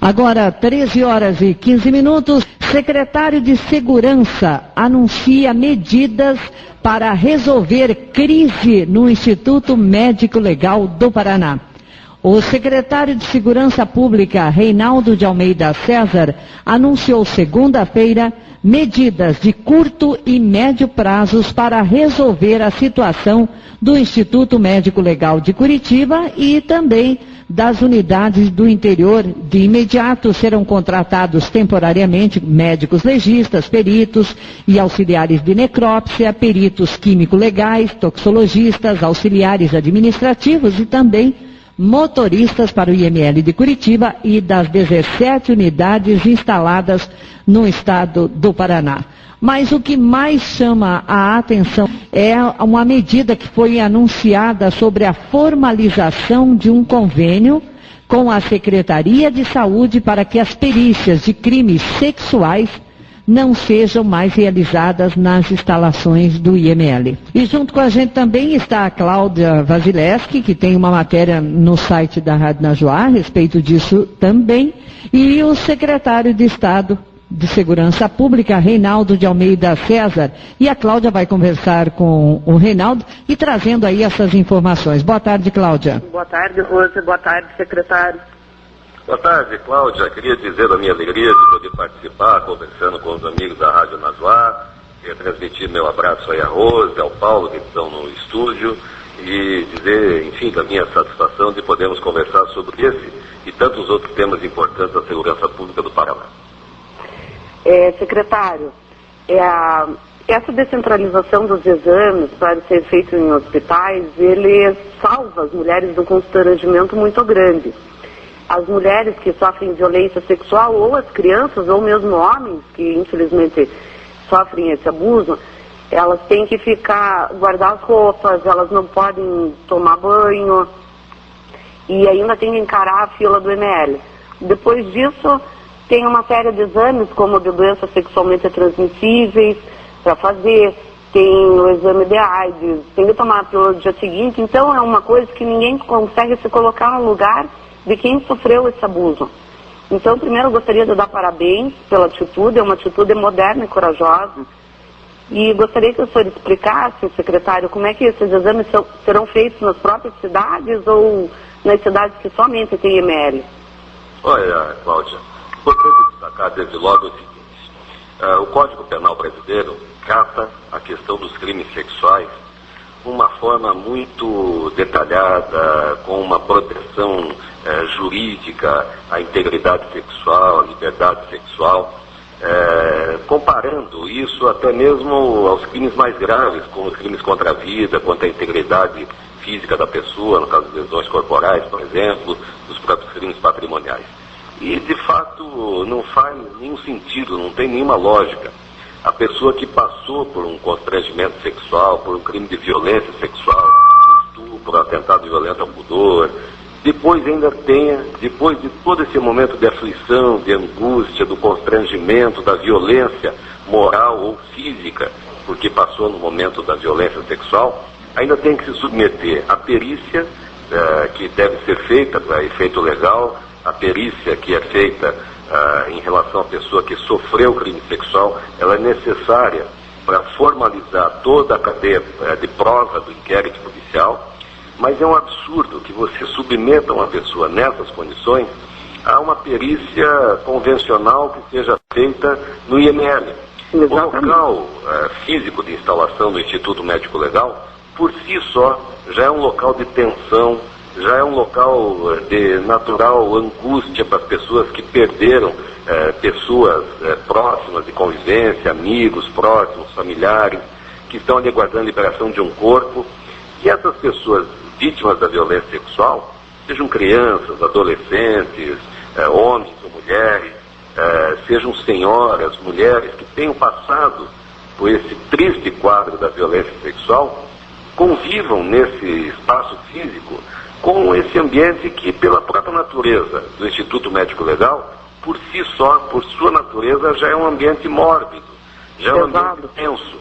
Agora, 13 horas e 15 minutos, secretário de Segurança anuncia medidas para resolver crise no Instituto Médico Legal do Paraná. O secretário de Segurança Pública, Reinaldo de Almeida César, anunciou segunda-feira medidas de curto e médio prazos para resolver a situação do Instituto Médico Legal de Curitiba e também das unidades do interior. De imediato serão contratados temporariamente médicos legistas, peritos e auxiliares de necrópsia, peritos químico-legais, toxicologistas, auxiliares administrativos e também motoristas para o IML de Curitiba e das 17 unidades instaladas no estado do Paraná. Mas o que mais chama a atenção é uma medida que foi anunciada sobre a formalização de um convênio com a Secretaria de Saúde para que as perícias de crimes sexuais não sejam mais realizadas nas instalações do IML. E junto com a gente também está a Cláudia Vasilevski, que tem uma matéria no site da Rádio Najuá a respeito disso também, e o secretário de Estado de Segurança Pública, Reinaldo de Almeida César. E a Cláudia vai conversar com o Reinaldo e trazendo aí essas informações. Boa tarde, Cláudia. Boa tarde, Rose. Boa tarde, secretário. Boa tarde, Cláudia. Queria dizer da minha alegria de poder participar, conversando com os amigos da Rádio Najuá. Queria transmitir meu abraço aí a Rose, ao Paulo, que estão no estúdio, e dizer, enfim, da minha satisfação de podermos conversar sobre esse e tantos outros temas importantes da segurança pública do Paraná. Secretário, essa descentralização dos exames para ser feito em hospitais, ele salva as mulheres de um constrangimento muito grande. As mulheres que sofrem violência sexual, ou as crianças, ou mesmo homens que infelizmente sofrem esse abuso, elas têm que guardar as roupas, elas não podem tomar banho e ainda têm que encarar a fila do ML. Depois disso, tem uma série de exames, como de doenças sexualmente transmissíveis, para fazer, tem o exame de AIDS, tem que tomar a pílula no dia seguinte. Então é uma coisa que ninguém consegue se colocar no lugar de quem sofreu esse abuso. Então, primeiro, eu gostaria de dar parabéns pela atitude, é uma atitude moderna e corajosa. E gostaria que o senhor explicasse, secretário, como é que esses exames serão feitos nas próprias cidades ou nas cidades que somente tem IML? Olha, Cláudia, importante destacar desde logo o seguinte: o Código Penal brasileiro trata a questão dos crimes sexuais de uma forma muito detalhada, com uma proteção jurídica à integridade sexual, à liberdade sexual, comparando isso até mesmo aos crimes mais graves, como os crimes contra a vida, contra a integridade física da pessoa, no caso de lesões corporais, por exemplo, dos próprios crimes patrimoniais. E, de fato, não faz nenhum sentido, não tem nenhuma lógica. A pessoa que passou por um constrangimento sexual, por um crime de violência sexual, estupro, atentado violento ao pudor, depois de todo esse momento de aflição, de angústia, do constrangimento, da violência moral ou física, porque passou no momento da violência sexual, ainda tem que se submeter à perícia que deve ser feita para efeito legal, a perícia que é feita em relação à pessoa que sofreu crime sexual, ela é necessária para formalizar toda a cadeia de prova do inquérito policial, mas é um absurdo que você submeta uma pessoa nessas condições a uma perícia convencional que seja feita no IML. Exatamente. O local físico de instalação do Instituto Médico Legal, por si só, já é um local de tensão, já é um local de natural angústia para as pessoas que perderam pessoas próximas de convivência, amigos próximos, familiares, que estão ali aguardando a liberação de um corpo. E essas pessoas vítimas da violência sexual, sejam crianças, adolescentes, homens ou mulheres, sejam senhoras, mulheres que tenham passado por esse triste quadro da violência sexual, convivam nesse espaço físico com esse ambiente que, pela própria natureza do Instituto Médico Legal, por si só, por sua natureza, já é um ambiente mórbido, já é um ambiente tenso.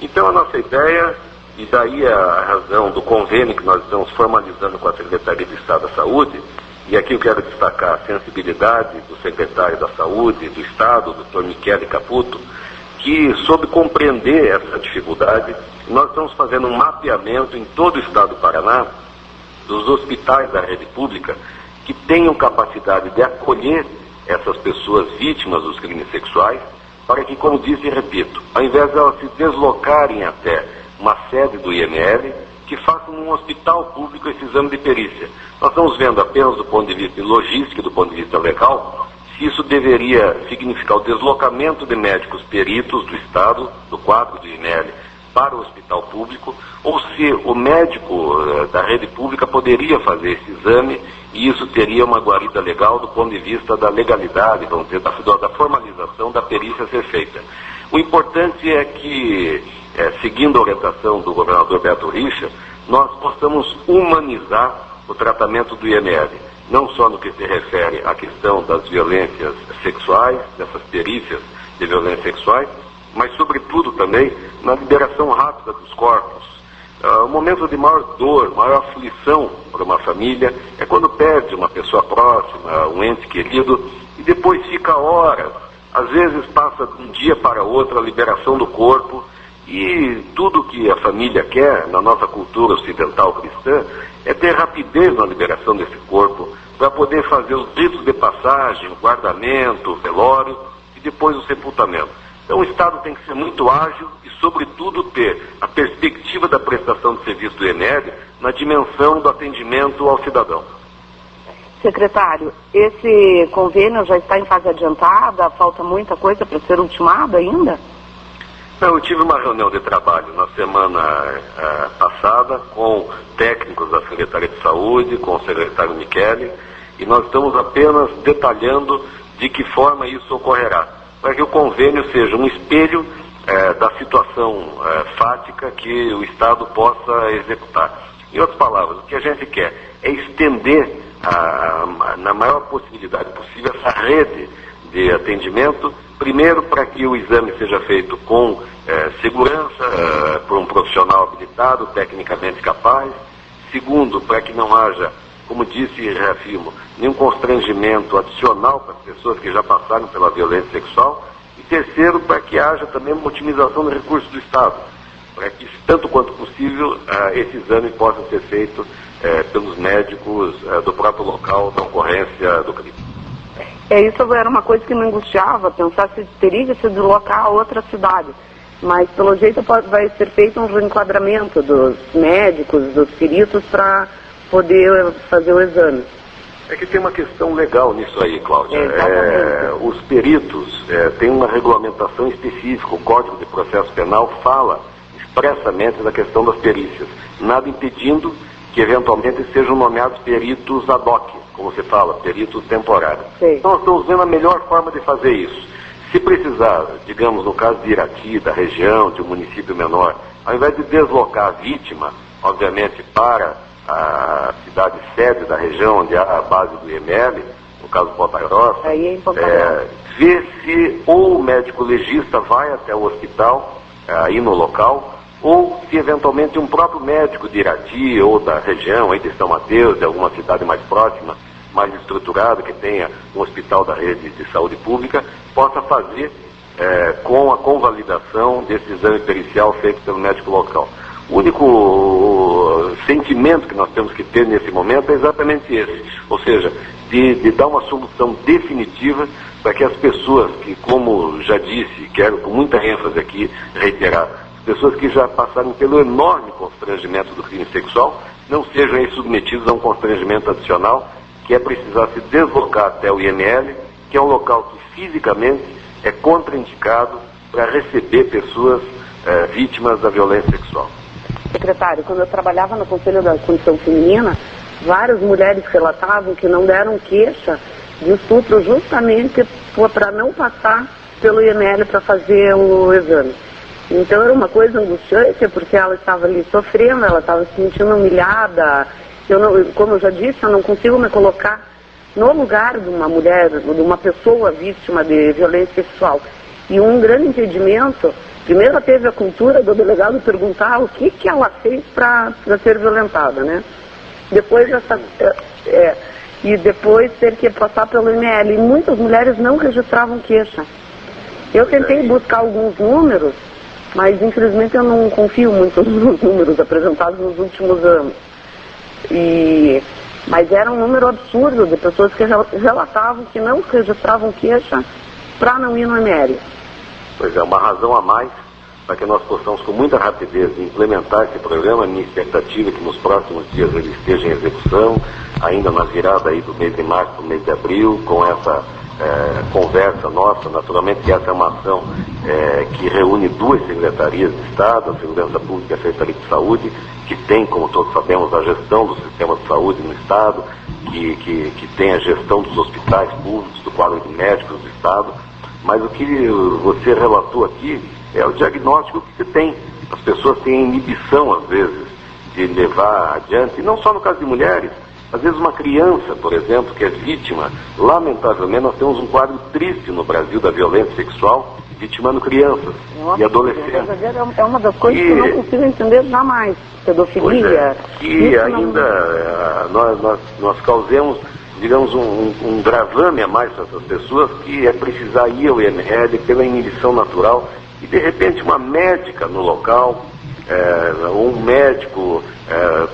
Então a nossa ideia, e daí a razão do convênio que nós estamos formalizando com a Secretaria de Estado da Saúde, E aqui eu quero destacar a sensibilidade do secretário da Saúde do Estado, Dr. Michele Caputo, que soube compreender essa dificuldade. Nós estamos fazendo um mapeamento em todo o Estado do Paraná dos hospitais da rede pública que tenham capacidade de acolher essas pessoas vítimas dos crimes sexuais, para que, como disse e repito, ao invés de elas se deslocarem até uma sede do IML, que façam num hospital público esse exame de perícia. Nós estamos vendo apenas do ponto de vista logístico, do ponto de vista legal, se isso deveria significar o deslocamento de médicos peritos do Estado, do quadro do IML, para o hospital público, ou se o médico da rede pública poderia fazer esse exame e isso teria uma guarida legal do ponto de vista da legalidade, vamos dizer, da formalização da perícia a ser feita. O importante é que, seguindo a orientação do governador Beto Richa, nós possamos humanizar o tratamento do IML, não só no que se refere à questão das violências sexuais, dessas perícias de violências sexuais, mas sobretudo também na liberação rápida dos corpos. O momento de maior dor, maior aflição para uma família é quando perde uma pessoa próxima, um ente querido, e depois fica horas, às vezes passa de um dia para outro a liberação do corpo, e tudo que a família quer, na nossa cultura ocidental cristã, é ter rapidez na liberação desse corpo, para poder fazer os ritos de passagem, o guardamento, o velório e depois o sepultamento. Então o Estado tem que ser muito ágil e, sobretudo, ter a perspectiva da prestação de serviço do IML na dimensão do atendimento ao cidadão. Secretário, esse convênio já está em fase adiantada? Falta muita coisa para ser ultimado ainda? Eu tive uma reunião de trabalho na semana passada com técnicos da Secretaria de Saúde, com o secretário Michele, e nós estamos apenas detalhando de que forma isso ocorrerá, para que o convênio seja um espelho da situação fática que o Estado possa executar. Em outras palavras, o que a gente quer é estender, na maior possibilidade possível, essa rede de atendimento, primeiro para que o exame seja feito com segurança, por um profissional habilitado, tecnicamente capaz. Segundo, para que não haja, como disse e reafirmo, nenhum constrangimento adicional para as pessoas que já passaram pela violência sexual. E terceiro, para que haja também uma otimização dos recursos do Estado, para que, tanto quanto possível, esse exame possa ser feito pelos médicos do próprio local da ocorrência do crime. Isso era uma coisa que me angustiava, pensar se teria que se deslocar a outra cidade. Mas, pelo jeito, vai ser feito um reenquadramento dos médicos, dos peritos, para poder fazer o exame. É que tem uma questão legal nisso aí, Cláudia. Os peritos têm uma regulamentação específica. O Código de Processo Penal fala expressamente da questão das perícias, nada impedindo que, eventualmente, sejam nomeados peritos ad hoc, como se fala, peritos temporários. Sim. Então, nós estamos vendo a melhor forma de fazer isso. Se precisar, digamos, no caso de Irati, da região, de um município menor, ao invés de deslocar a vítima, obviamente, para a cidade sede da região, onde há a base do IML, no caso de Ponta Grossa, ver se ou o médico legista vai até o hospital, aí no local, ou se eventualmente um próprio médico de Irati ou da região, aí de São Mateus, de alguma cidade mais próxima, mais estruturada, que tenha um hospital da rede de saúde pública, possa fazer com a convalidação desse exame pericial feito pelo médico local. O único sentimento que nós temos que ter nesse momento é exatamente esse, ou seja, de dar uma solução definitiva para que as pessoas que, como já disse, quero com muita ênfase aqui reiterar, pessoas que já passaram pelo enorme constrangimento do crime sexual, não sejam aí submetidos a um constrangimento adicional, que é precisar se deslocar até o IML, que é um local que fisicamente é contraindicado para receber pessoas vítimas da violência sexual. Secretário, quando eu trabalhava no Conselho da Condição Feminina, várias mulheres relatavam que não deram queixa de estupro justamente para não passar pelo IML para fazer o exame. Então era uma coisa angustiante, porque ela estava ali sofrendo, ela estava se sentindo humilhada. Como eu já disse, eu não consigo me colocar no lugar de uma mulher, de uma pessoa vítima de violência sexual. E um grande impedimento, primeiro ela teve a cultura do delegado perguntar o que ela fez para ser violentada, né? Depois e depois ter que passar pelo IML. E muitas mulheres não registravam queixa. Eu tentei buscar alguns números, mas infelizmente eu não confio muito nos números apresentados nos últimos anos. Mas era um número absurdo de pessoas que relatavam que não registravam queixa para não ir no IML. Pois é, uma razão a mais para que nós possamos com muita rapidez implementar esse programa. Minha expectativa é que nos próximos dias ele esteja em execução, ainda na virada aí do mês de março para o mês de abril, com essa conversa nossa. Naturalmente que essa é uma ação que reúne duas secretarias de Estado, a Segurança Pública e a Secretaria de Saúde, que tem, como todos sabemos, a gestão do sistema de saúde no Estado, que tem a gestão dos hospitais públicos, do quadro de médicos do Estado. Mas o que você relatou aqui é o diagnóstico que se tem. As pessoas têm inibição, às vezes, de levar adiante, e não só no caso de mulheres. Às vezes uma criança, por exemplo, que é vítima, lamentavelmente nós temos um quadro triste no Brasil da violência sexual, vitimando crianças e adolescentes. É uma das coisas que eu não consigo entender jamais. Pedofilia. E ainda nós causemos, digamos, um gravame a mais para essas pessoas, que é precisar ir ao IML pela inibição natural, e de repente uma médica no local, um médico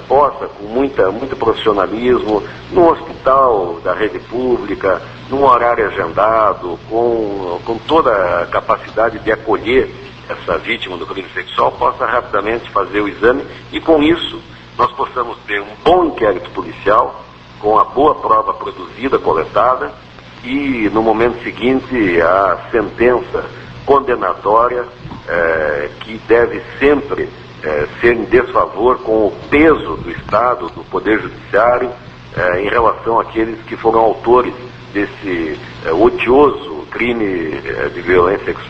possa, com muito profissionalismo, num hospital da rede pública, num horário agendado, com toda a capacidade de acolher essa vítima do crime sexual, possa rapidamente fazer o exame, e com isso nós possamos ter um bom inquérito policial, com a boa prova produzida, coletada, e no momento seguinte a sentença condenatória, que deve sempre ser em desfavor com o peso do Estado, do Poder Judiciário, em relação àqueles que foram autores desse odioso crime de violência sexual.